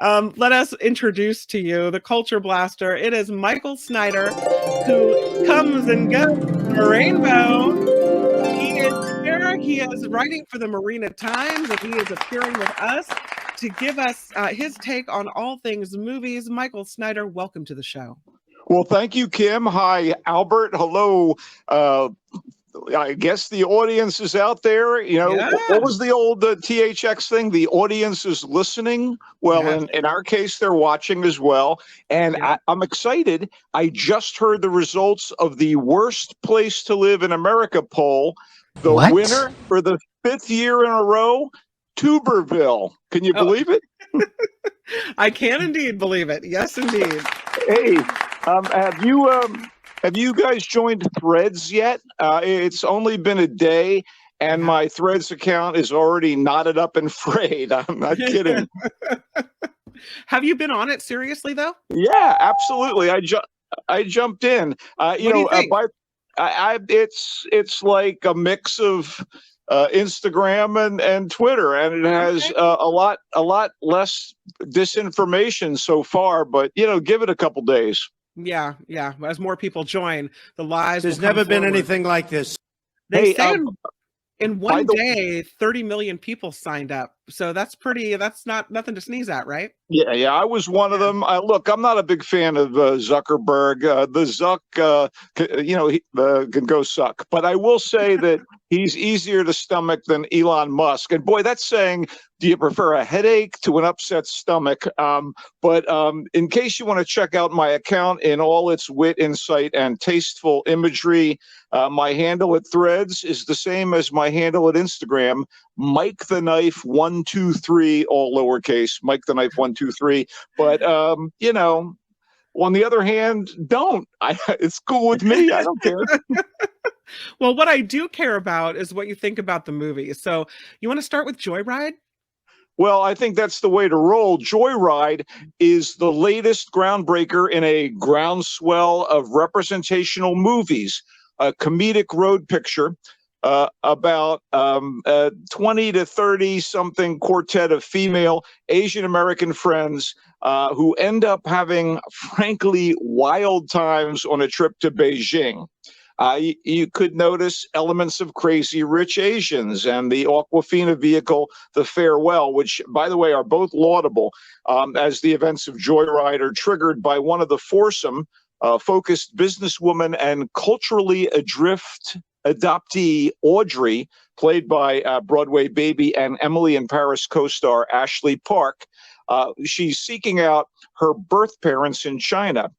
Let us introduce to you the Culture Blaster. It is Michael Snyder, who comes and goes from a rainbow. He is here. He is writing for the Marina Times, and he is appearing with us to give us his take on all things movies. Michael Snyder, welcome to the show. Well, thank you, Kim. Hi, Albert. Hello. I guess the audience is out there. You know, What was the old THX thing? The audience is listening. Well, in our case, they're watching as well. And I'm excited. I just heard the results of the worst place to live in America poll. The winner for the 5th year in a row, Tuberville. Can you believe it? I can indeed believe it. Yes, indeed. Hey, have you guys joined Threads yet? It's only been a day, and my Threads account is already knotted up and frayed. I'm not kidding. Have you been on it seriously, though? Yeah, absolutely. I jumped in. It's like a mix of Instagram and Twitter, and it has a lot less disinformation so far. But give it a couple days. Yeah. As more people join, the lies. There's never been anything like this. They say in one day, 30 million people signed up. So that's nothing to sneeze at, right? Yeah. I was one of them. Look, I'm not a big fan of Zuckerberg. The Zuck, can go suck. But I will say that he's easier to stomach than Elon Musk. And boy, that's saying, do you prefer a headache to an upset stomach? But in case you want to check out my account in all its wit, insight, and tasteful imagery, my handle at Threads is the same as my handle at Instagram, Mike the Knife 123, all lowercase, Mike the Knife 123. But on the other hand, don't. It's cool with me. I don't care. Well, what I do care about is what you think about the movie. So you want to start with Joyride? Well, I think that's the way to roll. Joyride is the latest groundbreaker in a groundswell of representational movies, a comedic road picture about 20 to 30 something quartet of female Asian American friends who end up having, frankly, wild times on a trip to Beijing. You could notice elements of Crazy Rich Asians and the Aquafina vehicle, The Farewell, which, by the way, are both laudable, as the events of Joyride are triggered by one of the foursome focused businesswoman and culturally adrift adoptee Audrey, played by Broadway baby and Emily in Paris co-star Ashley Park. She's seeking out her birth parents in China.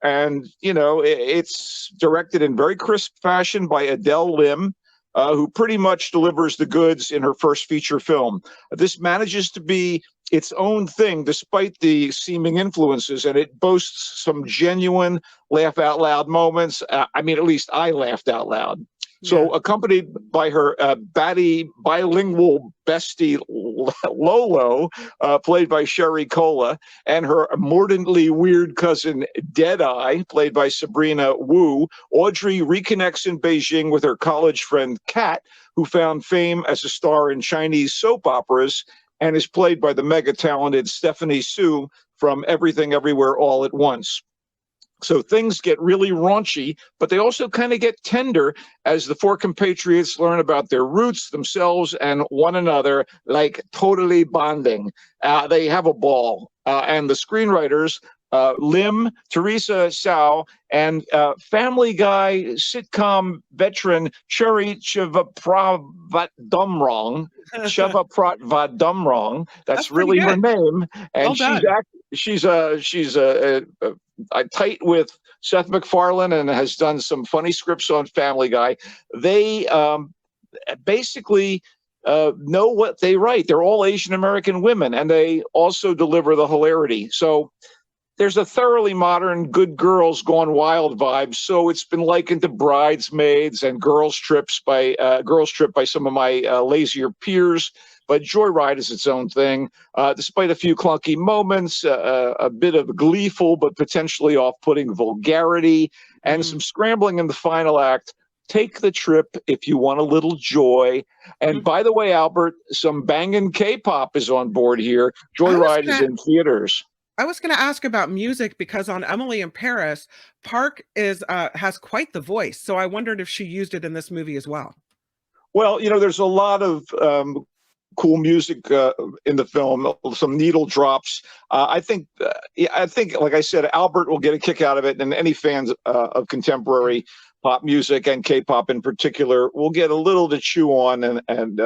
And, it's directed in very crisp fashion by Adele Lim, who pretty much delivers the goods in her first feature film. This manages to be its own thing, despite the seeming influences, and it boasts some genuine laugh out loud moments. At least I laughed out loud. So accompanied by her batty bilingual bestie Lolo, played by Sherry Cola, and her mordantly weird cousin Deadeye, played by Sabrina Wu, Audrey reconnects in Beijing with her college friend Kat, who found fame as a star in Chinese soap operas and is played by the mega talented Stephanie Su from Everything Everywhere All at Once. So things get really raunchy, but they also kind of get tender as the four compatriots learn about their roots, themselves, and one another, like totally bonding. They have a ball. And the screenwriters, Lim, Teresa Sao, and Family Guy sitcom veteran Cherry Chivapratdumrong. Chivapratdumrong. That's really her name. And she's tight with Seth MacFarlane and has done some funny scripts on Family Guy. They basically know what they write. They're all Asian American women, and they also deliver the hilarity. So there's a thoroughly modern Good Girls Gone Wild vibe. So it's been likened to Bridesmaids and Girls Trip by some of my lazier peers. But Joyride is its own thing. Despite a few clunky moments, a bit of gleeful but potentially off-putting vulgarity, and some scrambling in the final act, take the trip if you want a little joy. And by the way, Albert, some banging K-pop is on board here. Joyride is in theaters. I was going to ask about music because on Emily in Paris, Park has quite the voice. So I wondered if she used it in this movie as well. Well, there's a lot of cool music in the film, some needle drops. I think, like I said, Albert will get a kick out of it, and any fans of contemporary pop music and K-pop in particular will get a little to chew on. And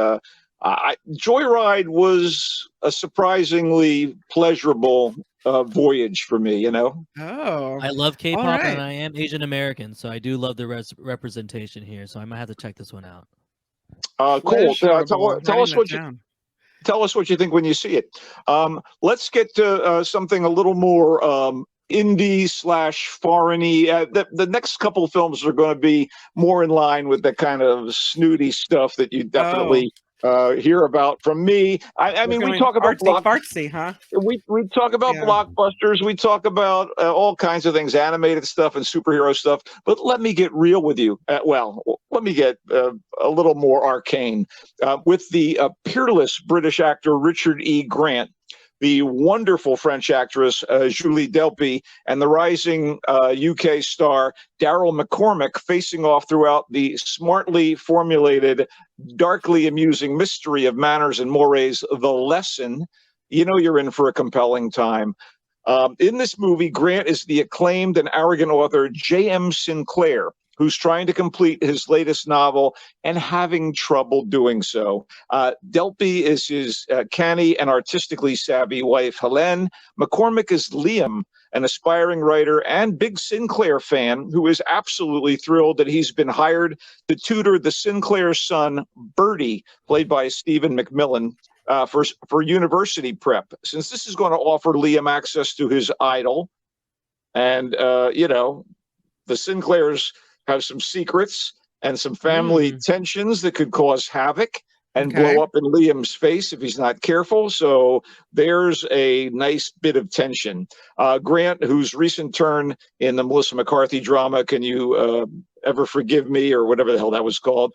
Joyride was a surprisingly pleasurable voyage for me. Oh, I love K-pop, right. and I am Asian American, so I do love the representation here. So I might have to check this one out. Cool. Tell us what you think when you see it. Let's get to something a little more indie/foreign-y. The next couple of films are going to be more in line with the kind of snooty stuff that you definitely hear about from me. I mean, we talk about fartsy, huh? We talk about blockbusters. We talk about all kinds of things, animated stuff and superhero stuff. But let me get real with you. Let me get a little more arcane with the peerless British actor Richard E. Grant, the wonderful French actress Julie Delpy, and the rising UK star Daryl McCormack facing off throughout the smartly formulated, darkly amusing mystery of manners and mores, The Lesson. You're in for a compelling time. In this movie, Grant is the acclaimed and arrogant author J.M. Sinclair, who's trying to complete his latest novel and having trouble doing so. Delpy is his canny and artistically savvy wife, Helene. McCormack is Liam, an aspiring writer and big Sinclair fan who is absolutely thrilled that he's been hired to tutor the Sinclair son, Bertie, played by Stephen McMillan, for university prep, since this is going to offer Liam access to his idol. And, the Sinclairs have some secrets and some family tensions that could cause havoc and blow up in Liam's face if he's not careful. So there's a nice bit of tension. Grant, whose recent turn in the Melissa McCarthy drama, Can You Ever Forgive Me, or whatever the hell that was called,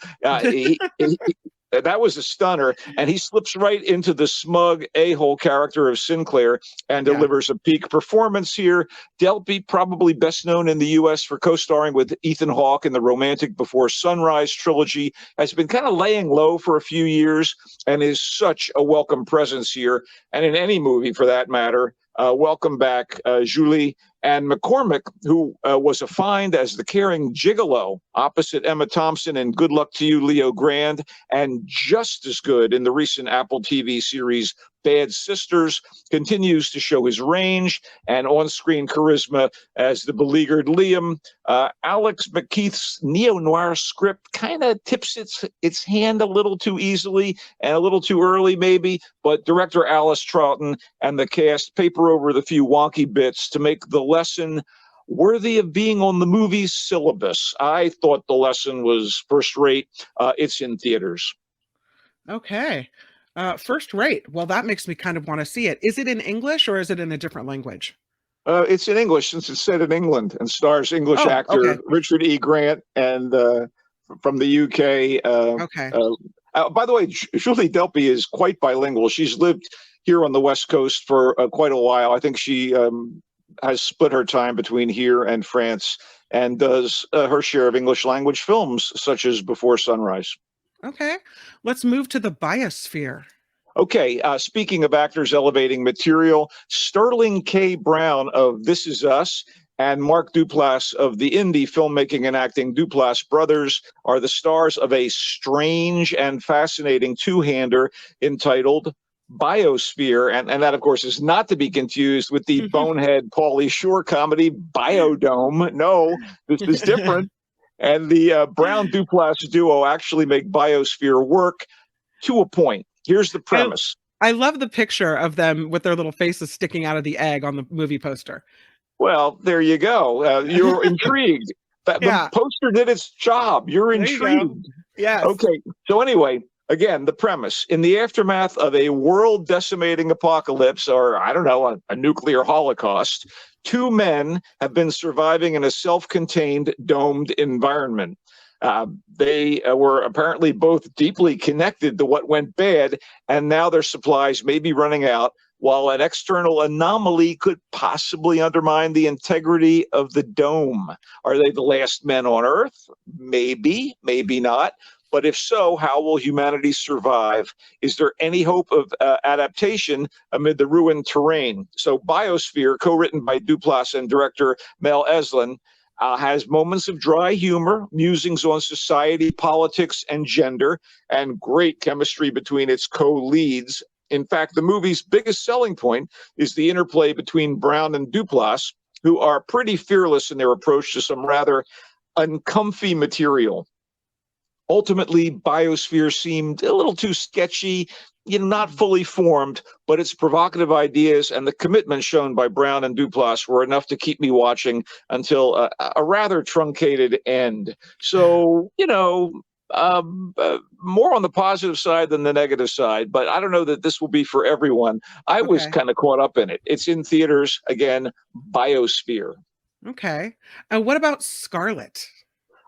that was a stunner, and he slips right into the smug a-hole character of Sinclair and delivers a peak performance here. Delpy, probably best known in the U.S. for co-starring with Ethan Hawke in the Romantic Before Sunrise trilogy, has been kind of laying low for a few years and is such a welcome presence here, and in any movie for that matter. Welcome back, Julie. And McCormack, who was a find as the caring gigolo opposite Emma Thompson in Good Luck to You, Leo Grand, and just as good in the recent Apple TV series Bad Sisters, continues to show his range and on-screen charisma as the beleaguered Liam. Alex McKeith's neo-noir script kind of tips its hand a little too easily and a little too early maybe, but director Alice Troughton and the cast paper over the few wonky bits to make The Lesson worthy of being on the movie's syllabus. I thought The Lesson was first rate. It's in theaters. Okay. First rate. Well, that makes me kind of want to see it. Is it in English or is it in a different language? It's in English since it's set in England and stars English actor Richard E. Grant and from the UK. By the way, Julie Delpy is quite bilingual. She's lived here on the West Coast for quite a while. I think she has split her time between here and France and does her share of English language films such as Before Sunrise. Okay, let's move to the Biosphere. Okay, speaking of actors elevating material, Sterling K. Brown of This Is Us and Mark Duplass of the indie filmmaking and acting Duplass Brothers are the stars of a strange and fascinating two-hander entitled Biosphere, and that, of course, is not to be confused with the bonehead Pauly Shore comedy Biodome. No, this is different. And the Brown Duplass duo actually make Biosphere work to a point. Here's the premise. I love the picture of them with their little faces sticking out of the egg on the movie poster. Well, there you go. You're intrigued. The poster did its job. You're intrigued. Yes. Okay. So anyway, again, the premise. In the aftermath of a world-decimating apocalypse, or I don't know, a nuclear holocaust, two men have been surviving in a self-contained, domed environment. They were apparently both deeply connected to what went bad, and now their supplies may be running out, while an external anomaly could possibly undermine the integrity of the dome. Are they the last men on Earth? Maybe, maybe not. But if so, how will humanity survive? Is there any hope of adaptation amid the ruined terrain? So Biosphere, co-written by Duplass and director Mel Eslin, has moments of dry humor, musings on society, politics, and gender, and great chemistry between its co-leads. In fact, the movie's biggest selling point is the interplay between Brown and Duplass, who are pretty fearless in their approach to some rather uncomfy material. Ultimately, Biosphere seemed a little too sketchy, not fully formed, but its provocative ideas and the commitment shown by Brown and Duplass were enough to keep me watching until a rather truncated end. So, more on the positive side than the negative side, but I don't know that this will be for everyone. I was kind of caught up in it. It's in theaters, again, Biosphere. Okay. And what about Scarlet?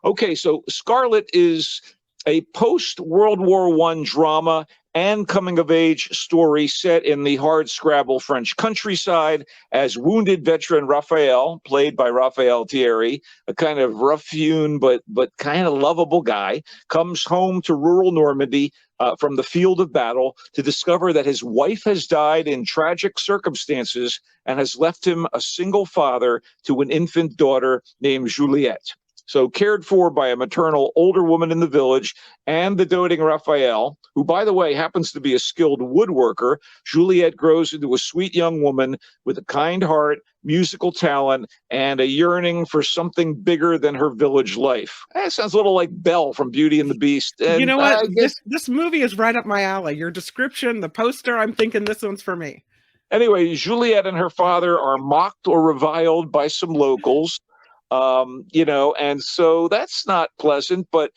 Okay, so Scarlet is a post-World War I drama and coming-of-age story set in the hardscrabble French countryside as wounded veteran Raphael, played by Raphael Thierry, a kind of rough-hewn but kind of lovable guy, comes home to rural Normandy from the field of battle to discover that his wife has died in tragic circumstances and has left him a single father to an infant daughter named Juliette. So cared for by a maternal older woman in the village and the doting Raphael, who, by the way, happens to be a skilled woodworker, Juliette grows into a sweet young woman with a kind heart, musical talent, and a yearning for something bigger than her village life. It sounds a little like Belle from Beauty and the Beast. And you know what? This movie is right up my alley. Your description, the poster, I'm thinking this one's for me. Anyway, Juliette and her father are mocked or reviled by some locals. And so that's not pleasant, but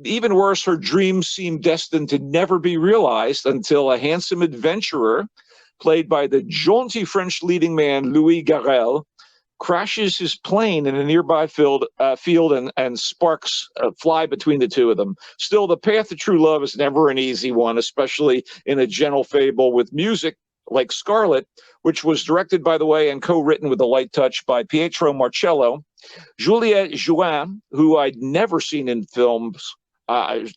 even worse, her dreams seem destined to never be realized until a handsome adventurer, played by the jaunty French leading man Louis Garrel, crashes his plane in a nearby field and sparks fly between the two of them. Still, the path to true love is never an easy one, especially in a gentle fable with music like Scarlet, which was directed, by the way, and co-written with a light touch by Pietro Marcello. Juliette Jouin, who I'd never seen in films,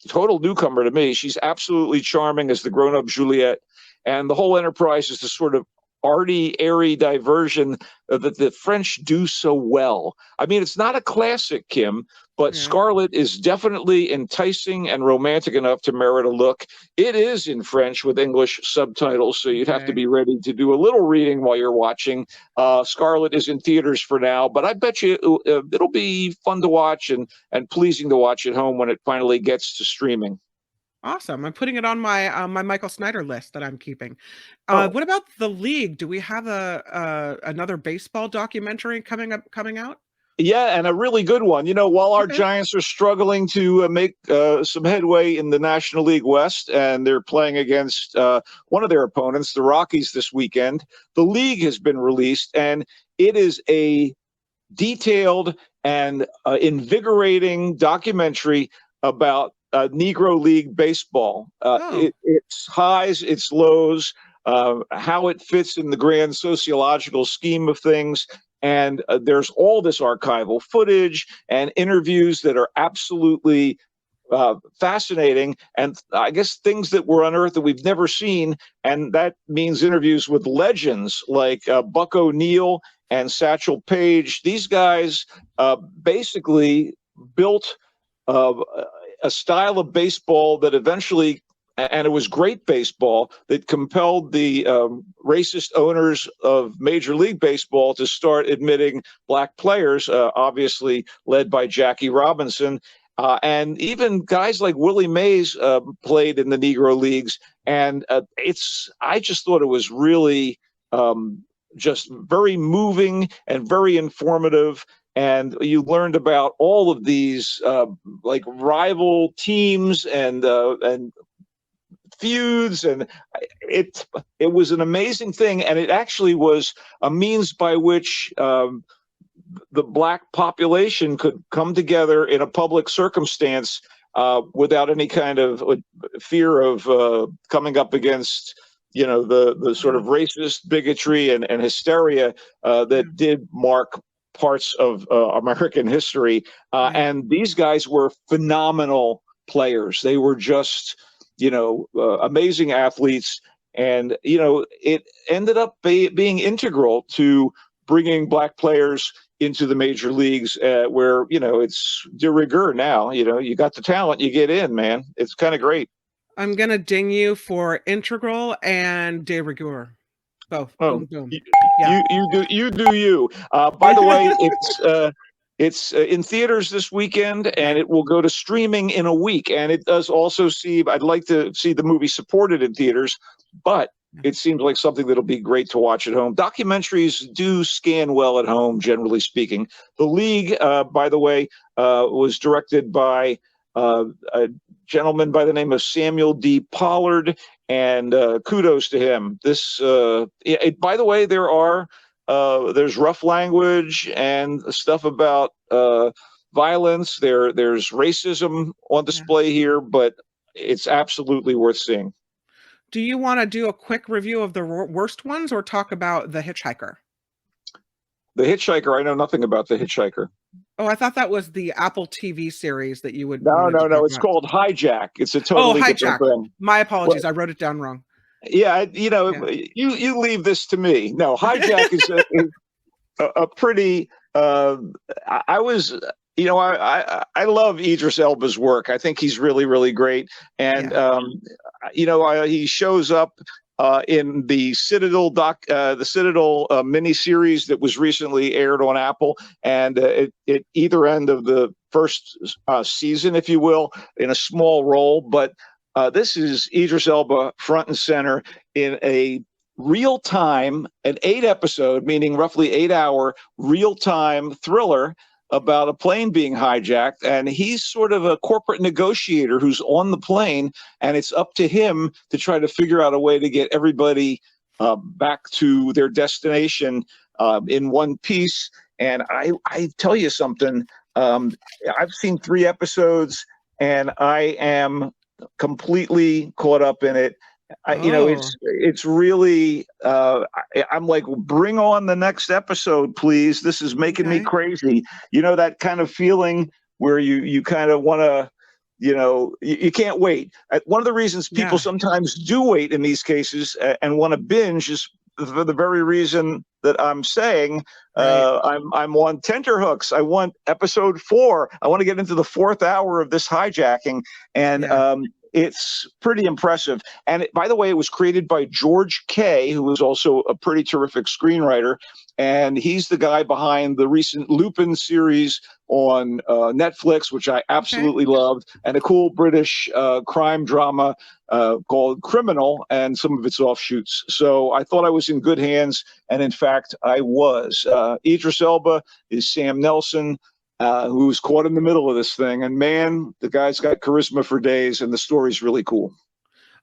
total newcomer to me. She's absolutely charming as the grown-up Juliette. And the whole enterprise is this sort of arty, airy diversion that the French do so well. I mean, it's not a classic, Kim, but Scarlet is definitely enticing and romantic enough to merit a look. It is in French with English subtitles, so you'd have to be ready to do a little reading while you're watching. Scarlet is in theaters for now, but I bet you it'll be fun to watch and pleasing to watch at home when it finally gets to streaming. Awesome. I'm putting it on my my Michael Snyder list that I'm keeping. What about The League? Do we have another baseball documentary coming out? Yeah, and a really good one. While our Giants are struggling to make some headway in the National League West, and they're playing against one of their opponents, the Rockies, this weekend, The League has been released, and it is a detailed and invigorating documentary about Negro League baseball. Its highs, its lows, how it fits in the grand sociological scheme of things. And there's all this archival footage and interviews that are absolutely fascinating. And I guess things that were unearthed that we've never seen. And that means interviews with legends like Buck O'Neill and Satchel Paige. These guys basically built a style of baseball that eventually, and it was great baseball, that compelled the racist owners of Major League Baseball to start admitting black players, obviously led by Jackie Robinson. And even guys like Willie Mays played in the Negro Leagues. And I just thought it was really just very moving and very informative. And you learned about all of these like rival teams and feuds, and it was an amazing thing. And it actually was a means by which the black population could come together in a public circumstance without any kind of fear of coming up against, the sort of racist bigotry and hysteria that did mark parts of American history. And these guys were phenomenal players. They were just, amazing athletes. And, it ended up being integral to bringing black players into the major leagues where, it's de rigueur now. You got the talent, you get in, man. It's kind of great. I'm going to ding you for integral and de rigueur. Both. Oh, boom, boom. You do you. By the way, it's in theaters this weekend, and it will go to streaming in a week. And it does also I'd like to see the movie supported in theaters, but it seems like something that'll be great to watch at home. Documentaries do scan well at home, generally speaking. The League, by the way, was directed by a gentleman by the name of Samuel D. Pollard, and kudos to him. This, by the way, there's rough language and stuff about violence. There's racism on display here, but it's absolutely worth seeing. Do you want to do a quick review of the worst ones or talk about The Hitchhiker? The Hitchhiker, I know nothing about The Hitchhiker. Oh, I thought that was the Apple TV series that you would. No. It's called Hijack. It's a totally different thing. My apologies. I wrote it down wrong. Yeah, you leave this to me. No, Hijack is a pretty. I love Idris Elba's work. I think he's really, really great. And he shows up in the Citadel miniseries that was recently aired on Apple, and at either end of the first season, if you will, in a small role. But this is Idris Elba front and center in a real-time, an 8-episode, meaning roughly 8-hour real-time thriller about a plane being hijacked, and he's sort of a corporate negotiator who's on the plane, and it's up to him to try to figure out a way to get everybody back to their destination in one piece. And I tell you something, I've seen 3 episodes, and I am completely caught up in it. It's really I'm like, bring on the next episode, please. This is making me crazy. That kind of feeling where you kind of want to, you can't wait. One of the reasons people sometimes do wait in these cases and want to binge is for the very reason that I'm saying. I'm on tenterhooks. I want episode 4. I want to get into the 4th hour of this hijacking, and it's pretty impressive. And by the way, it was created by George Kay, who is also a pretty terrific screenwriter. And he's the guy behind the recent Lupin series on Netflix, which I absolutely loved, and a cool British crime drama called Criminal, and some of its offshoots. So I thought I was in good hands, and in fact, I was. Idris Elba is Sam Nelson, who's caught in the middle of this thing. And man, the guy's got charisma for days, and the story's really cool.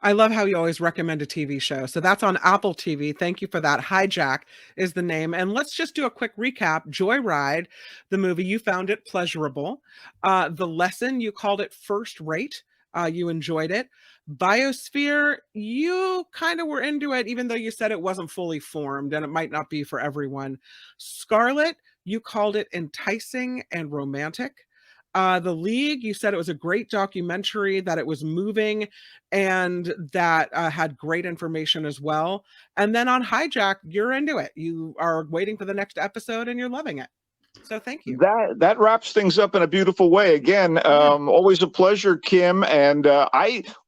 I love how you always recommend a TV show. So that's on Apple TV. Thank you for that. Hijack is the name. And let's just do a quick recap. Joyride, the movie, you found it pleasurable. The Lesson, you called it first rate. You enjoyed it. Biosphere, you kind of were into it, even though you said it wasn't fully formed and it might not be for everyone. Scarlet, you called it enticing and romantic. The League, you said it was a great documentary, that it was moving, and that had great information as well. And then on Hijack, you're into it. You are waiting for the next episode and you're loving it. So thank you. That wraps things up in a beautiful way. Again, always a pleasure, Kim. And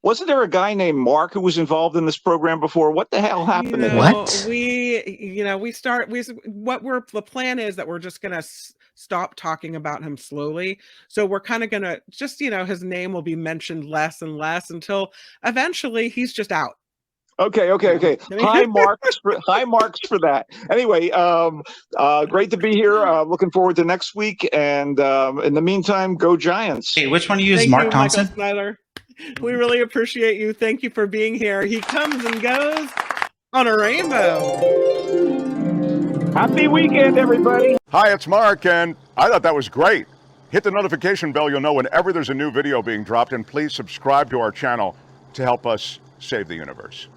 wasn't there a guy named Mark who was involved in this program before? What the hell happened to him? What? The plan is that we're just going to stop talking about him slowly. So we're kind of going to just, his name will be mentioned less and less until eventually he's just out. Okay. High marks for that. Anyway, great to be here. Looking forward to next week. And in the meantime, go Giants. Hey, which one do you use, Mark Thompson? Michael Snyder. We really appreciate you. Thank you for being here. He comes and goes on a rainbow. Happy weekend, everybody. Hi, it's Mark, and I thought that was great. Hit the notification bell, you'll know whenever there's a new video being dropped, and please subscribe to our channel to help us save the universe.